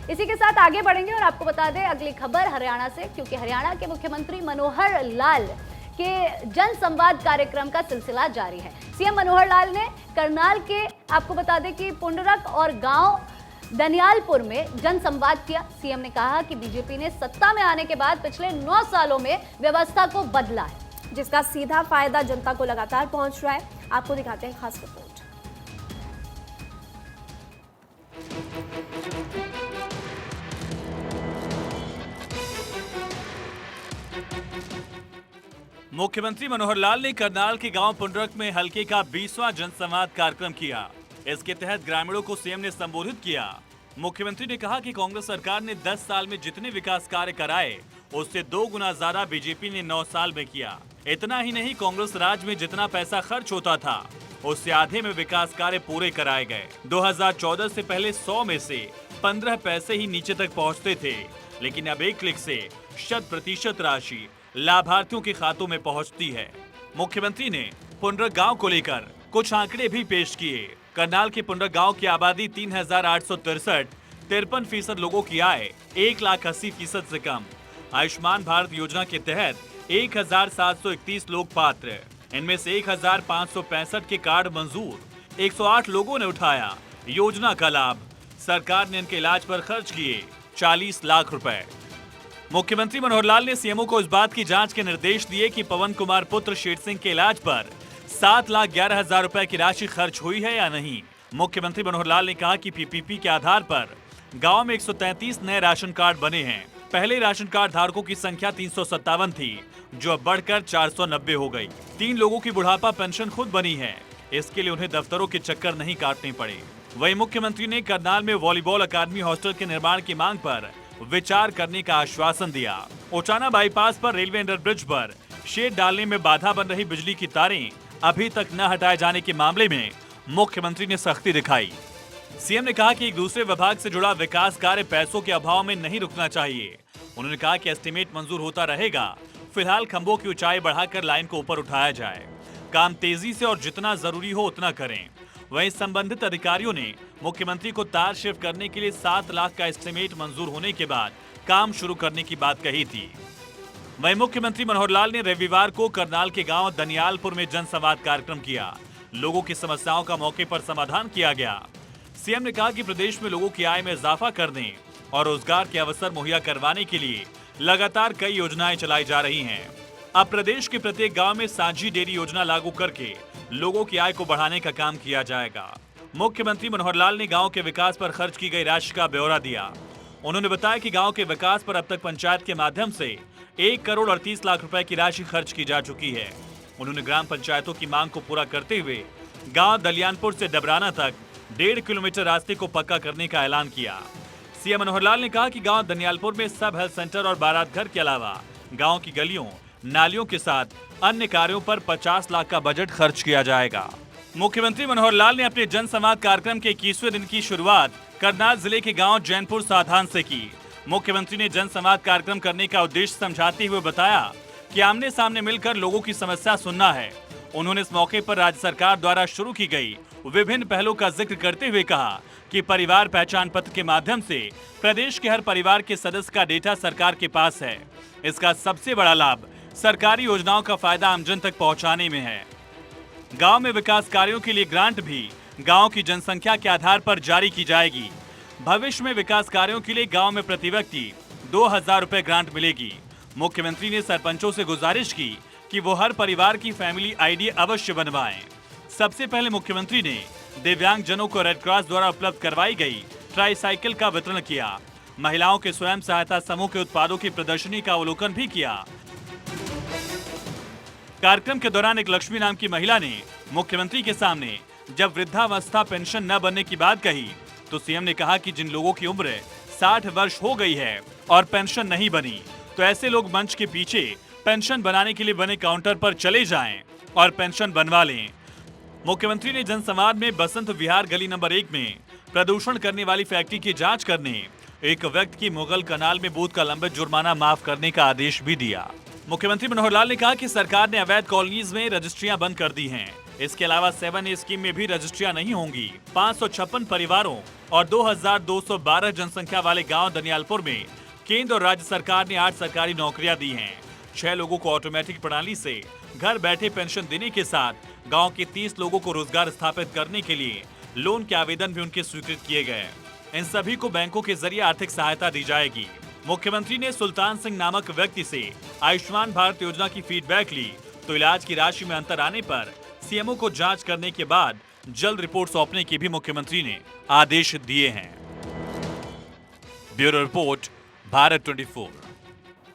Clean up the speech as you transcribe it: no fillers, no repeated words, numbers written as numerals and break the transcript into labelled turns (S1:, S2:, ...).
S1: इसी के साथ आगे बढ़ेंगे और आपको बता दें अगली खबर हरियाणा से, क्योंकि हरियाणा के मुख्यमंत्री मनोहर लाल के जन संवाद कार्यक्रम का सिलसिला जारी है। सीएम मनोहर लाल ने करनाल के, आपको बता दें कि पुंडरक और गांव दनियालपुर में जन संवाद किया। सीएम ने कहा कि बीजेपी ने सत्ता में आने के बाद पिछले 9 सालों में व्यवस्था को बदला है,
S2: जिसका सीधा फायदा जनता को लगातार पहुंच रहा है। आपको दिखाते हैं खास रिपोर्ट।
S3: मुख्यमंत्री मनोहर लाल ने करनाल के गांव पुंडरक में हल्के का 20वां जनसंवाद कार्यक्रम किया। इसके तहत ग्रामीणों को सीएम ने संबोधित किया। मुख्यमंत्री ने कहा कि कांग्रेस सरकार ने 10 साल में जितने विकास कार्य कराए उससे 2 गुना ज्यादा बीजेपी ने 9 साल में किया। इतना ही नहीं, कांग्रेस राज में जितना पैसा खर्च होता था उससे आधे में विकास कार्य पूरे कराए गए। 2014 से पहले 100 में से 15 पैसे ही नीचे तक पहुँचते थे, लेकिन अब एक क्लिक से 100% राशि लाभार्थियों के खातों में पहुंचती है। मुख्यमंत्री ने पुंडरक गांव को लेकर कुछ आंकड़े भी पेश किए। करनाल के पुंडरक गांव की आबादी 3,863, 53% लोगों की आय 1,80,000 से कम। आयुष्मान भारत योजना के तहत 1,731 लोग पात्र, इनमें से 1,565 के कार्ड मंजूर। 108 लोगों ने उठाया योजना का लाभ। सरकार ने इनके इलाज पर खर्च किए 40 लाख रुपए। मुख्यमंत्री मनोहर लाल ने सीएमओ को इस बात की जांच के निर्देश दिए कि पवन कुमार पुत्र शेर सिंह के इलाज पर 7,11,000 रुपए की राशि खर्च हुई है या नहीं। मुख्यमंत्री मनोहर लाल ने कहा कि पीपीपी के आधार पर गांव में 133 नए राशन कार्ड बने हैं। पहले राशन कार्ड धारकों की संख्या 357 थी, जो अब बढ़कर 490 हो गई। 3 लोगों की बुढ़ापा पेंशन खुद बनी है, इसके लिए उन्हें दफ्तरों के चक्कर नहीं काटने पड़े। वहीं मुख्यमंत्री ने करनाल में वॉलीबॉल अकादमी हॉस्टल के निर्माण की मांग पर विचार करने का आश्वासन दिया। ओचाना बाईपास पर रेलवे अंडरब्रिज पर शेड डालने में बाधा बन रही बिजली की तारें अभी तक न हटाए जाने के मामले में मुख्यमंत्री ने सख्ती दिखाई। सीएम ने कहा कि एक दूसरे विभाग से जुड़ा विकास कार्य पैसों के अभाव में नहीं रुकना चाहिए। उन्होंने कहा कि एस्टीमेट मंजूर होता रहेगा, फिलहाल खंभों की ऊंचाई बढ़ाकर लाइन को ऊपर उठाया जाए। काम तेजी से और जितना जरूरी हो उतना करें। वहीं संबंधित अधिकारियों ने मुख्यमंत्री को तार शिफ्ट करने के लिए 7 लाख का एस्टीमेट मंजूर होने के बाद काम शुरू करने की बात कही थी। वहीं मुख्यमंत्री मनोहर लाल ने रविवार को करनाल के गांव दनियालपुर में जनसंवाद कार्यक्रम किया। लोगों की समस्याओं का मौके पर समाधान किया गया। सीएम ने कहा कि प्रदेश में लोगों की आय में इजाफा करने और रोजगार के अवसर मुहैया करवाने के लिए लगातार कई योजनाएं चलाई जा रही हैं। अब प्रदेश के प्रत्येक गाँव में साझी डेयरी योजना लागू करके लोगों की आय को बढ़ाने का काम किया जाएगा। मुख्यमंत्री मनोहर लाल ने गांव के विकास पर खर्च की गई राशि का ब्यौरा दिया। उन्होंने बताया कि गांव के विकास पर अब तक पंचायत के माध्यम से 1 करोड़ 38 लाख रुपए की राशि खर्च की जा चुकी है। उन्होंने ग्राम पंचायतों की मांग को पूरा करते हुए गांव दलियानपुर से डबराना तक 1.5 किलोमीटर रास्ते को पक्का करने का ऐलान किया। सीएम मनोहर लाल ने कहा कि गांव दनियालपुर में सब हेल्थ सेंटर और बारात घर के अलावा गाँव की गलियों नालियों के साथ अन्य कार्यों पर 50 लाख का बजट खर्च किया जाएगा। मुख्यमंत्री मनोहर लाल ने अपने जनसंवाद कार्यक्रम के 21वें दिन की शुरुआत करनाल जिले के गांव जैनपुर साधान से की। मुख्यमंत्री ने जनसंवाद कार्यक्रम करने का उद्देश्य समझाते हुए बताया कि आमने सामने मिलकर लोगों की समस्या सुनना है। उन्होंने इस मौके पर राज्य सरकार द्वारा शुरू की गई विभिन्न पहलों का जिक्र करते हुए कहा कि परिवार पहचान पत्र के माध्यम से प्रदेश के हर परिवार के सदस्य का डेटा सरकार के पास है। इसका सबसे बड़ा लाभ सरकारी योजनाओं का फायदा आमजन तक पहुंचाने में है। गांव में विकास कार्यों के लिए ग्रांट भी गांव की जनसंख्या के आधार पर जारी की जाएगी। भविष्य में विकास कार्यों के लिए गांव में प्रति व्यक्ति 2,000 रुपए ग्रांट मिलेगी। मुख्यमंत्री ने सरपंचों से गुजारिश की कि वो हर परिवार की फैमिली आईडी अवश्य बनवाएं। सबसे पहले मुख्यमंत्री ने दिव्यांग जनों को रेड क्रॉस द्वारा उपलब्ध करवाई गई ट्राईसाइकिल का वितरण किया। महिलाओं के स्वयं सहायता समूह के उत्पादों की प्रदर्शनी का अवलोकन भी किया। कार्यक्रम के दौरान एक लक्ष्मी नाम की महिला ने मुख्यमंत्री के सामने जब वृद्धावस्था पेंशन न बनने की बात कही तो सीएम ने कहा कि जिन लोगों की उम्र 60 वर्ष हो गई है और पेंशन नहीं बनी, तो ऐसे लोग मंच के पीछे पेंशन बनाने के लिए बने काउंटर पर चले जाएं और पेंशन बनवा लें। मुख्यमंत्री ने जनसंवाद में बसंत विहार गली नंबर 1 में प्रदूषण करने वाली फैक्ट्री की जांच करने, एक व्यक्ति की मुगल कनाल में बूथ का लंबित जुर्माना माफ करने का आदेश भी दिया। मुख्यमंत्री मनोहर लाल ने कहा कि सरकार ने अवैध कॉलोनीज में रजिस्ट्रियां बंद कर दी हैं। इसके अलावा 7A स्कीम में भी रजिस्ट्रियां नहीं होंगी। 556 परिवारों और 2212 जनसंख्या वाले गांव दनियालपुर में केंद्र और राज्य सरकार ने 8 सरकारी नौकरियां दी हैं। 6 लोगों को ऑटोमेटिक प्रणाली से घर बैठे पेंशन देने के साथ गांव के 30 लोगों को रोजगार स्थापित करने के लिए लोन के आवेदन भी उनके स्वीकृत किए गए। इन सभी को बैंकों के जरिए आर्थिक सहायता दी जाएगी। मुख्यमंत्री ने सुल्तान सिंह नामक व्यक्ति से आयुष्मान भारत योजना की फीडबैक ली तो इलाज की राशि में अंतर आने पर सीएमओ को जांच करने के बाद जल्द रिपोर्ट सौंपने के भी मुख्यमंत्री ने आदेश दिए हैं। Bureau report, Bharat 24।